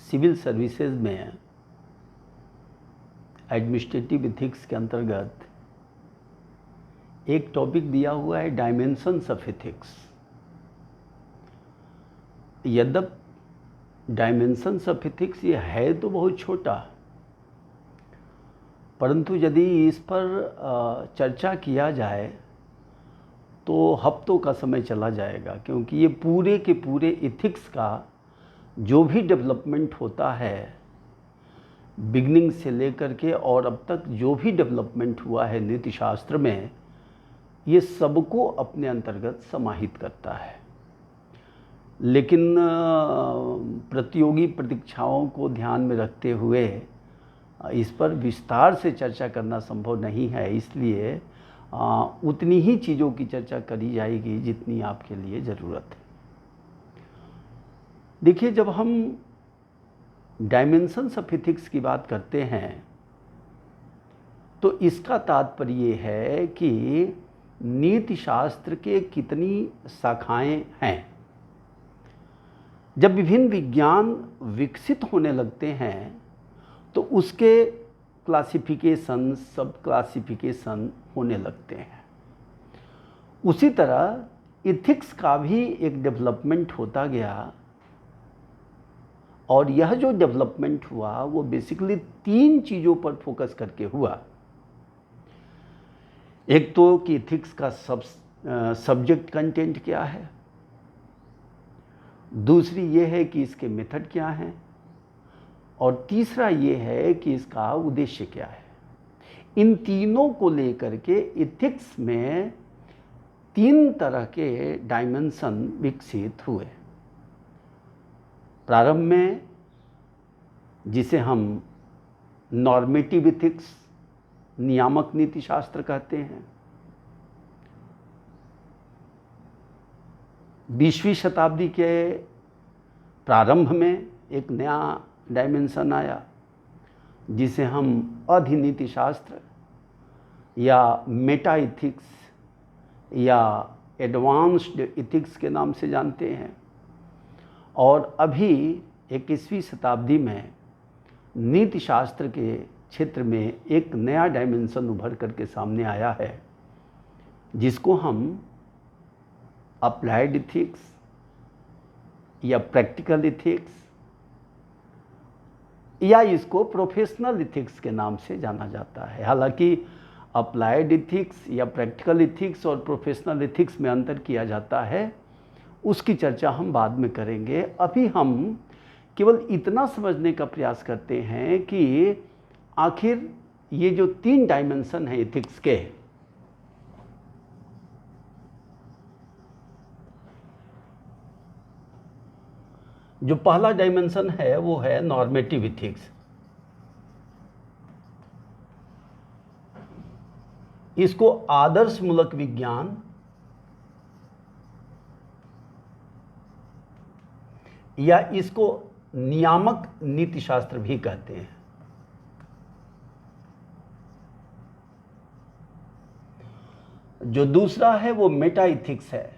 Civil services में administrative ethics के अंतर्गत एक टॉपिक दिया हुआ है डायमेंशंस ऑफ एथिक्स। यद्यपि डायमेंशंस ऑफ एथिक्स ये है तो बहुत छोटा, परंतु यदि इस पर चर्चा किया जाए तो हफ्तों का समय चला जाएगा, क्योंकि ये पूरे के पूरे एथिक्स का जो भी डेवलपमेंट होता है बिगनिंग से लेकर के और अब तक जो भी डेवलपमेंट हुआ है नीति शास्त्र में, ये सबको अपने अंतर्गत समाहित करता है। लेकिन प्रतियोगी परीक्षाओं को ध्यान में रखते हुए इस पर विस्तार से चर्चा करना संभव नहीं है, इसलिए उतनी ही चीज़ों की चर्चा करी जाएगी जितनी आपके लिए ज़रूरत है। देखिए, जब हम डायमेंशंस ऑफ एथिक्स की बात करते हैं तो इसका तात्पर्य है कि नीति शास्त्र के कितनी शाखाएं हैं। जब विभिन्न विज्ञान विकसित होने लगते हैं तो उसके क्लासिफिकेशन, सब क्लासिफिकेशन होने लगते हैं। उसी तरह एथिक्स का भी एक डेवलपमेंट होता गया, और यह जो डेवलपमेंट हुआ वो बेसिकली 3 चीज़ों पर फोकस करके हुआ। एक तो कि एथिक्स का सब्जेक्ट कंटेंट क्या है, दूसरी ये है कि इसके मेथड क्या हैं, और तीसरा ये है कि इसका उद्देश्य क्या है। इन तीनों को लेकर के एथिक्स में 3 तरह के डायमेंशन विकसित हुए। प्रारंभ में जिसे हम नॉर्मेटिव एथिक्स, नियामक नीति शास्त्र कहते हैं, 20वीं शताब्दी के प्रारंभ में एक नया डायमेंशन आया जिसे हम अधिनीति शास्त्र या मेटा एथिक्स या एडवांस्ड एथिक्स के नाम से जानते हैं। और अभी 21वीं शताब्दी में नीति शास्त्र के क्षेत्र में एक नया डायमेंशन उभर करके सामने आया है जिसको हम अप्लाइड एथिक्स या प्रैक्टिकल एथिक्स या इसको प्रोफेशनल एथिक्स के नाम से जाना जाता है। हालांकि अप्लाइड एथिक्स या प्रैक्टिकल एथिक्स और प्रोफेशनल एथिक्स में अंतर किया जाता है, उसकी चर्चा हम बाद में करेंगे। अभी हम केवल इतना समझने का प्रयास करते हैं कि आखिर ये जो 3 डायमेंशन हैं एथिक्स के, जो पहला डायमेंशन है वो है नॉर्मेटिव एथिक्स। इसको आदर्श मूलक विज्ञान या इसको नियामक नीति शास्त्र भी कहते हैं। जो दूसरा है वो मेटा एथिक्स है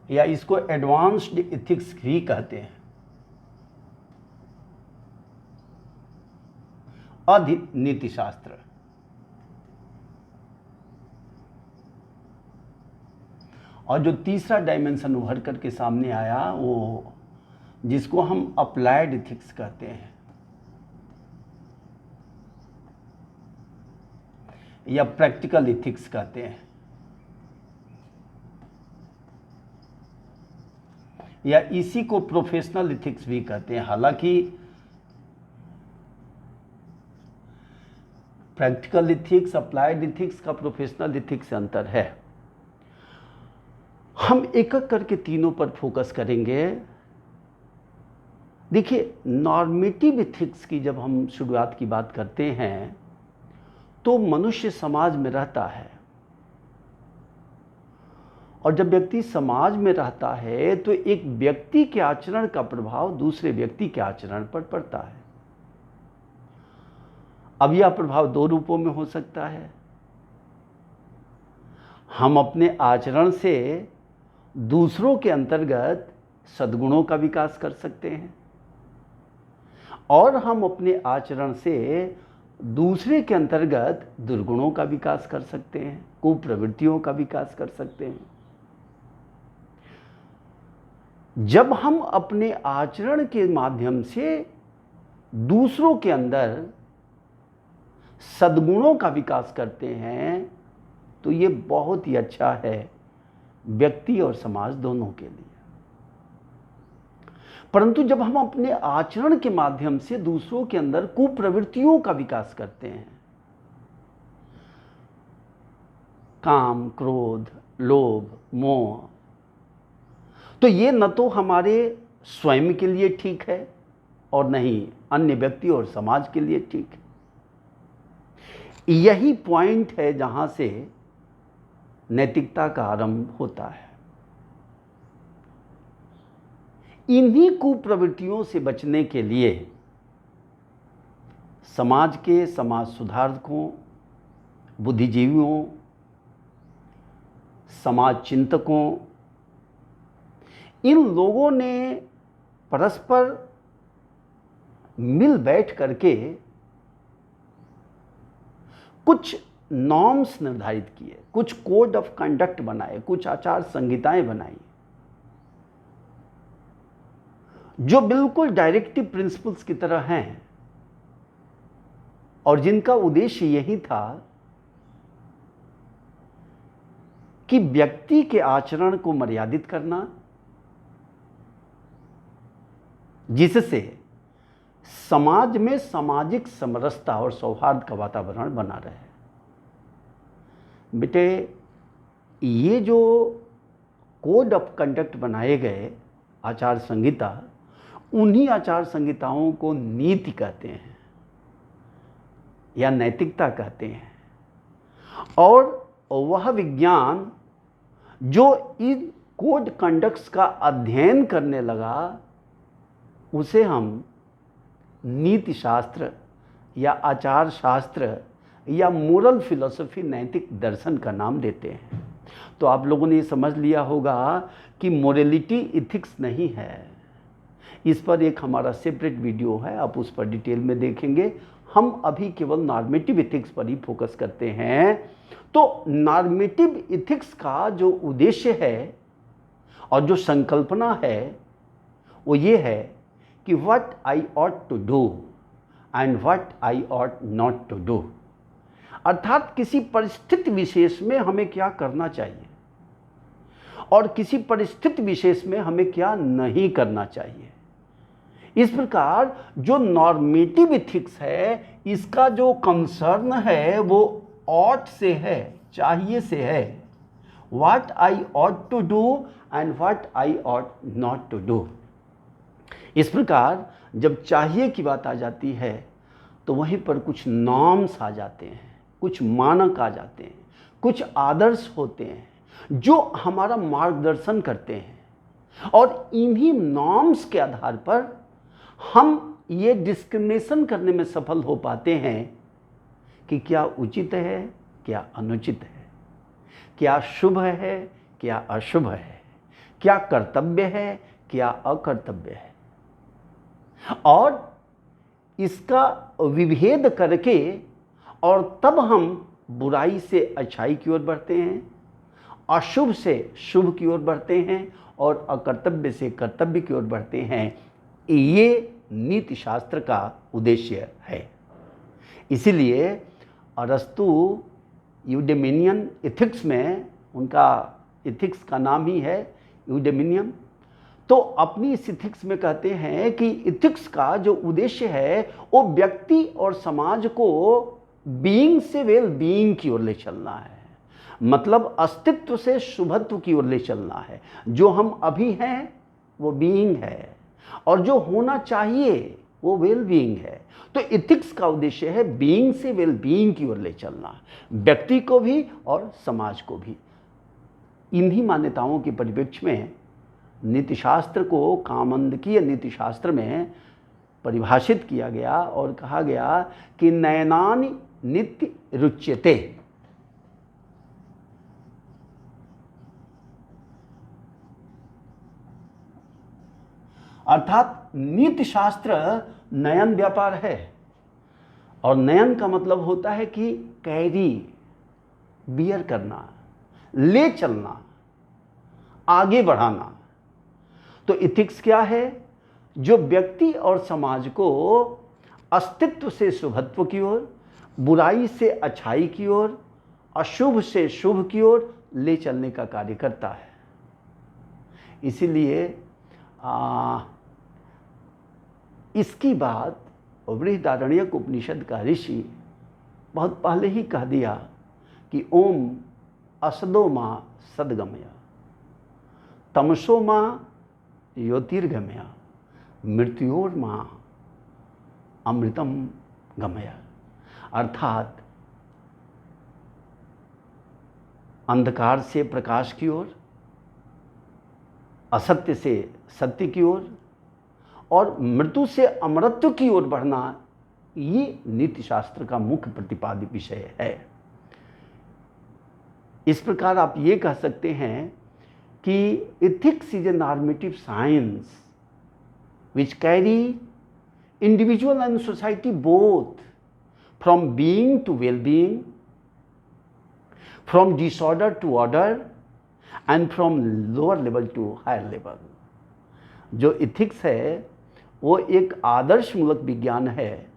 या इसको एडवांस्ड एथिक्स भी कहते हैं। अधिनीति शास्त्र। और जो तीसरा डायमेंशन उभर करके सामने आया वो जिसको हम अप्लाइड एथिक्स कहते हैं या प्रैक्टिकल एथिक्स कहते हैं, या इसी को प्रोफेशनल एथिक्स भी कहते हैं। हालांकि प्रैक्टिकल एथिक्स, अप्लाइड एथिक्स का प्रोफेशनल एथिक्स से अंतर है। हम एक एक करके तीनों पर फोकस करेंगे। देखिए, नॉर्मेटिव एथिक्स की जब हम शुरुआत की बात करते हैं तो मनुष्य समाज में रहता है, और जब व्यक्ति समाज में रहता है तो एक व्यक्ति के आचरण का प्रभाव दूसरे व्यक्ति के आचरण पर पड़ता है। अब यह प्रभाव 2 रूपों में हो सकता है। हम अपने आचरण से दूसरों के अंतर्गत सद्गुणों का विकास कर सकते हैं और हम अपने आचरण से दूसरे के अंतर्गत दुर्गुणों का विकास कर सकते हैं, कुप्रवृत्तियों का विकास कर सकते हैं। जब हम अपने आचरण के माध्यम से दूसरों के अंदर सद्गुणों का विकास करते हैं तो ये बहुत ही अच्छा है व्यक्ति और समाज दोनों के लिए। परंतु जब हम अपने आचरण के माध्यम से दूसरों के अंदर कुप्रवृत्तियों का विकास करते हैं, काम, क्रोध, लोभ, मोह, तो ये न तो हमारे स्वयं के लिए ठीक है और न ही अन्य व्यक्ति और समाज के लिए ठीक है। यही पॉइंट है जहां से नैतिकता का आरंभ होता है। इन्हीं कुप्रवृत्तियों से बचने के लिए समाज के समाज सुधारकों, बुद्धिजीवियों, समाज चिंतकों, इन लोगों ने परस्पर मिल बैठ करके कुछ नॉर्म्स निर्धारित किए, कुछ कोड ऑफ कंडक्ट बनाए, कुछ आचार संहिताएं बनाई जो बिल्कुल डायरेक्टिव प्रिंसिपल्स की तरह हैं और जिनका उद्देश्य यही था कि व्यक्ति के आचरण को मर्यादित करना, जिससे समाज में सामाजिक समरसता और सौहार्द का वातावरण बना रहे। बेटे, ये जो कोड ऑफ कंडक्ट बनाए गए आचार संहिता, उन्हीं आचार संहिताओं को नीति कहते हैं या नैतिकता कहते हैं। और वह विज्ञान जो इन कोड कंडक्ट्स का अध्ययन करने लगा उसे हम नीति शास्त्र या आचार शास्त्र या मोरल फिलॉसफी, नैतिक दर्शन का नाम देते हैं। तो आप लोगों ने ये समझ लिया होगा कि मोरलिटी इथिक्स नहीं है। इस पर एक हमारा सेपरेट वीडियो है, आप उस पर डिटेल में देखेंगे। हम अभी केवल नॉर्मेटिव इथिक्स पर ही फोकस करते हैं। तो नॉर्मेटिव इथिक्स का जो उद्देश्य है और जो संकल्पना है वो ये है कि what I ought to do and what I ought not to do, अर्थात किसी परिस्थिति विशेष में हमें क्या करना चाहिए और किसी परिस्थिति विशेष में हमें क्या नहीं करना चाहिए। इस प्रकार जो नॉर्मेटिव इथिक्स है, इसका जो कंसर्न है वो ऑट से है, चाहिए से है। What I ought to do and what I ought not to do. इस प्रकार जब चाहिए की बात आ जाती है तो वहीं पर कुछ नॉर्म्स आ जाते हैं, कुछ मानक आ जाते हैं, कुछ आदर्श होते हैं जो हमारा मार्गदर्शन करते हैं। और इन्हीं नॉर्म्स के आधार पर हम ये डिस्क्रिमिनेशन करने में सफल हो पाते हैं कि क्या उचित है, क्या अनुचित है, क्या शुभ है, क्या अशुभ है, क्या कर्तव्य है, क्या अकर्तव्य है। और इसका विभेद करके और तब हम बुराई से अच्छाई की ओर बढ़ते हैं, अशुभ से शुभ की ओर बढ़ते हैं और अकर्तव्य से कर्तव्य की ओर बढ़ते हैं। ये नीति शास्त्र का उद्देश्य है। इसीलिए अरस्तु यूडेमिनियन इथिक्स में, उनका इथिक्स का नाम ही है यूडेमिनियन, तो अपनी इस इथिक्स में कहते हैं कि इथिक्स का जो उद्देश्य है वो व्यक्ति और समाज को बीइंग से वेल बीइंग की ओर ले चलना है, मतलब अस्तित्व से शुभत्व की ओर ले चलना है। जो हम अभी हैं वो बीइंग है और जो होना चाहिए वो वेल बीइंग है। तो इथिक्स का उद्देश्य है बीइंग से वेल बीइंग की ओर ले चलना, व्यक्ति को भी और समाज को भी। इन्हीं मान्यताओं के परिप्रेक्ष्य में नीतिशास्त्र को कामंदकीय नीतिशास्त्र में परिभाषित किया गया और कहा गया कि नयनानि नित्य रुच्यते। अर्थात नीति शास्त्र नयन व्यापार है। और नयन का मतलब होता है कि कैरी, बियर करना, ले चलना, आगे बढ़ाना। तो इथिक्स क्या है? जो व्यक्ति और समाज को अस्तित्व से शुभत्व की ओर, बुराई से अच्छाई की ओर, अशुभ से शुभ की ओर ले चलने का कार्य करता है। इसीलिए इसकी बात बृहदारण्यक उपनिषद का ऋषि बहुत पहले ही कह दिया कि ओम असदो मां सदगमया, तमसो मां ज्योतिर्गमया, मृत्योर मां अमृतम गमया। अर्थात अंधकार से प्रकाश की ओर, असत्य से सत्य की ओर और मृत्यु से अमरत्व की ओर बढ़ना, ये नीति शास्त्र का मुख्य प्रतिपादित विषय है। इस प्रकार आप ये कह सकते हैं कि ethics is a normative science which carry individual and society both from being to well-being, from disorder to order and from lower level to higher level। जो ethics है वो एक आदर्शमूलक विज्ञान है,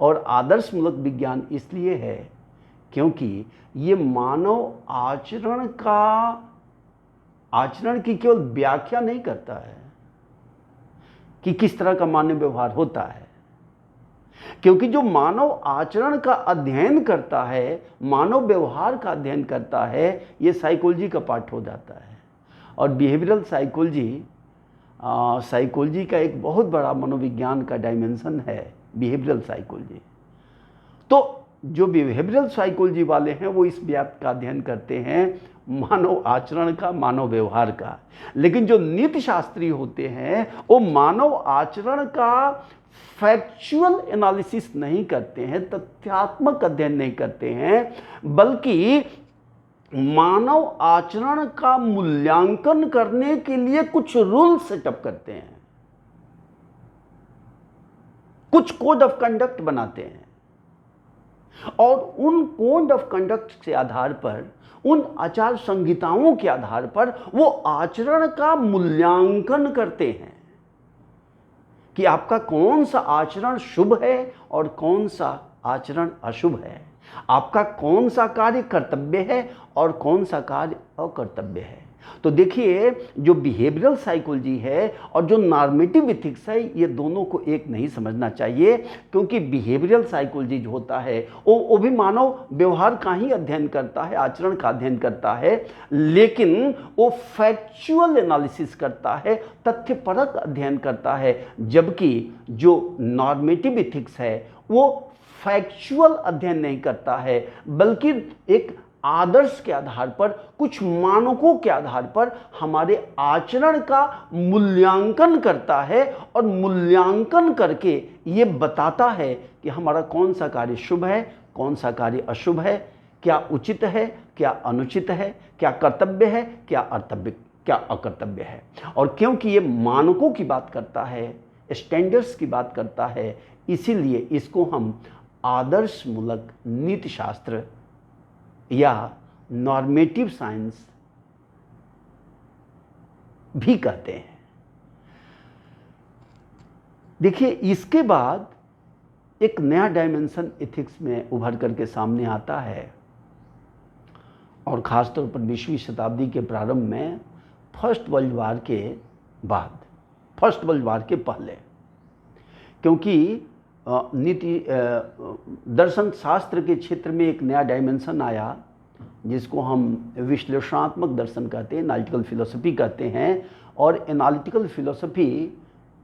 और आदर्शमूलक विज्ञान इसलिए है क्योंकि ये मानव आचरण की केवल व्याख्या नहीं करता है कि किस तरह का मानव व्यवहार होता है, क्योंकि जो मानव आचरण का अध्ययन करता है, मानव व्यवहार का अध्ययन करता है, ये साइकोलॉजी का पार्ट हो जाता है। और बिहेवियरल साइकोलॉजी का एक बहुत बड़ा मनोविज्ञान का डायमेंशन है बिहेवियरल साइकोलॉजी। तो जो बिहेवियरल साइकोलॉजी वाले हैं वो इस बात का अध्ययन करते हैं, मानव आचरण का, मानव व्यवहार का। लेकिन जो नीति शास्त्री होते हैं वो मानव आचरण का फैक्चुअल एनालिसिस नहीं करते हैं, तथ्यात्मक अध्ययन नहीं करते हैं, बल्कि मानव आचरण का मूल्यांकन करने के लिए कुछ रूल सेटअप करते हैं, कुछ कोड ऑफ कंडक्ट बनाते हैं, और उन कोड ऑफ कंडक्ट के आधार पर, उन आचार संहिताओं के आधार पर वो आचरण का मूल्यांकन करते हैं कि आपका कौन सा आचरण शुभ है और कौन सा आचरण अशुभ है, आपका कौन सा कार्य कर्तव्य है और कौन सा कार्य अकर्तव्य है। तो देखिए, जो बिहेवियरल साइकोलॉजी है और जो नॉर्मेटिव एथिक्स है, ये दोनों को एक नहीं समझना चाहिए, क्योंकि बिहेवियरल साइकोलॉजी जो होता है वो भी मानव व्यवहार का ही अध्ययन करता है, आचरण का अध्ययन करता है, लेकिन वो फैक्चुअल एनालिसिस करता है, तथ्यपरक अध्ययन करता है। जबकि जो नॉर्मेटिव एथिक्स है वो फैक्चुअल अध्ययन नहीं करता है, बल्कि एक आदर्श के आधार पर, कुछ मानकों के आधार पर हमारे आचरण का मूल्यांकन करता है, और मूल्यांकन करके ये बताता है कि हमारा कौन सा कार्य शुभ है, कौन सा कार्य अशुभ है, क्या उचित है, क्या अनुचित है, क्या कर्तव्य है, क्या अकर्तव्य है। और क्योंकि ये मानकों की बात करता है, स्टैंडर्ड्स की बात करता है, इसीलिए इसको हम आदर्शमूलक नीति शास्त्र या नॉर्मेटिव साइंस भी कहते हैं। देखिए, इसके बाद एक नया डायमेंशन एथिक्स में उभर करके सामने आता है, और ख़ासतौर पर 20वीं शताब्दी के प्रारंभ में, फर्स्ट वर्ल्ड वार के बाद, फर्स्ट वर्ल्ड वार के पहले, क्योंकि नीति दर्शन शास्त्र के क्षेत्र में एक नया डायमेंशन आया जिसको हम विश्लेषणात्मक दर्शन कहते हैं, एनालिटिकल फिलोसफी कहते हैं। और एनालिटिकल फिलोसफी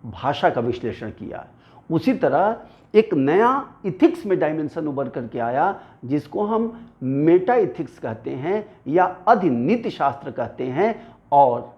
भाषा का विश्लेषण किया। उसी तरह एक नया इथिक्स में डायमेंशन उभर करके आया जिसको हम मेटा इथिक्स कहते हैं या अधिनीति शास्त्र कहते हैं। और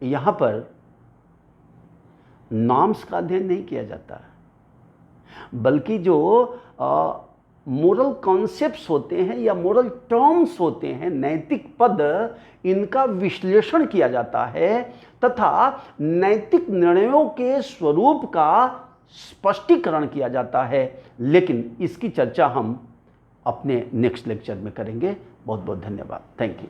यहाँ पर नॉर्म्स का अध्ययन नहीं किया जाता, बल्कि जो मोरल कॉन्सेप्ट्स होते हैं या मोरल टर्म्स होते हैं, नैतिक पद, इनका विश्लेषण किया जाता है तथा नैतिक निर्णयों के स्वरूप का स्पष्टीकरण किया जाता है। लेकिन इसकी चर्चा हम अपने नेक्स्ट लेक्चर में करेंगे। बहुत बहुत धन्यवाद। Thank you.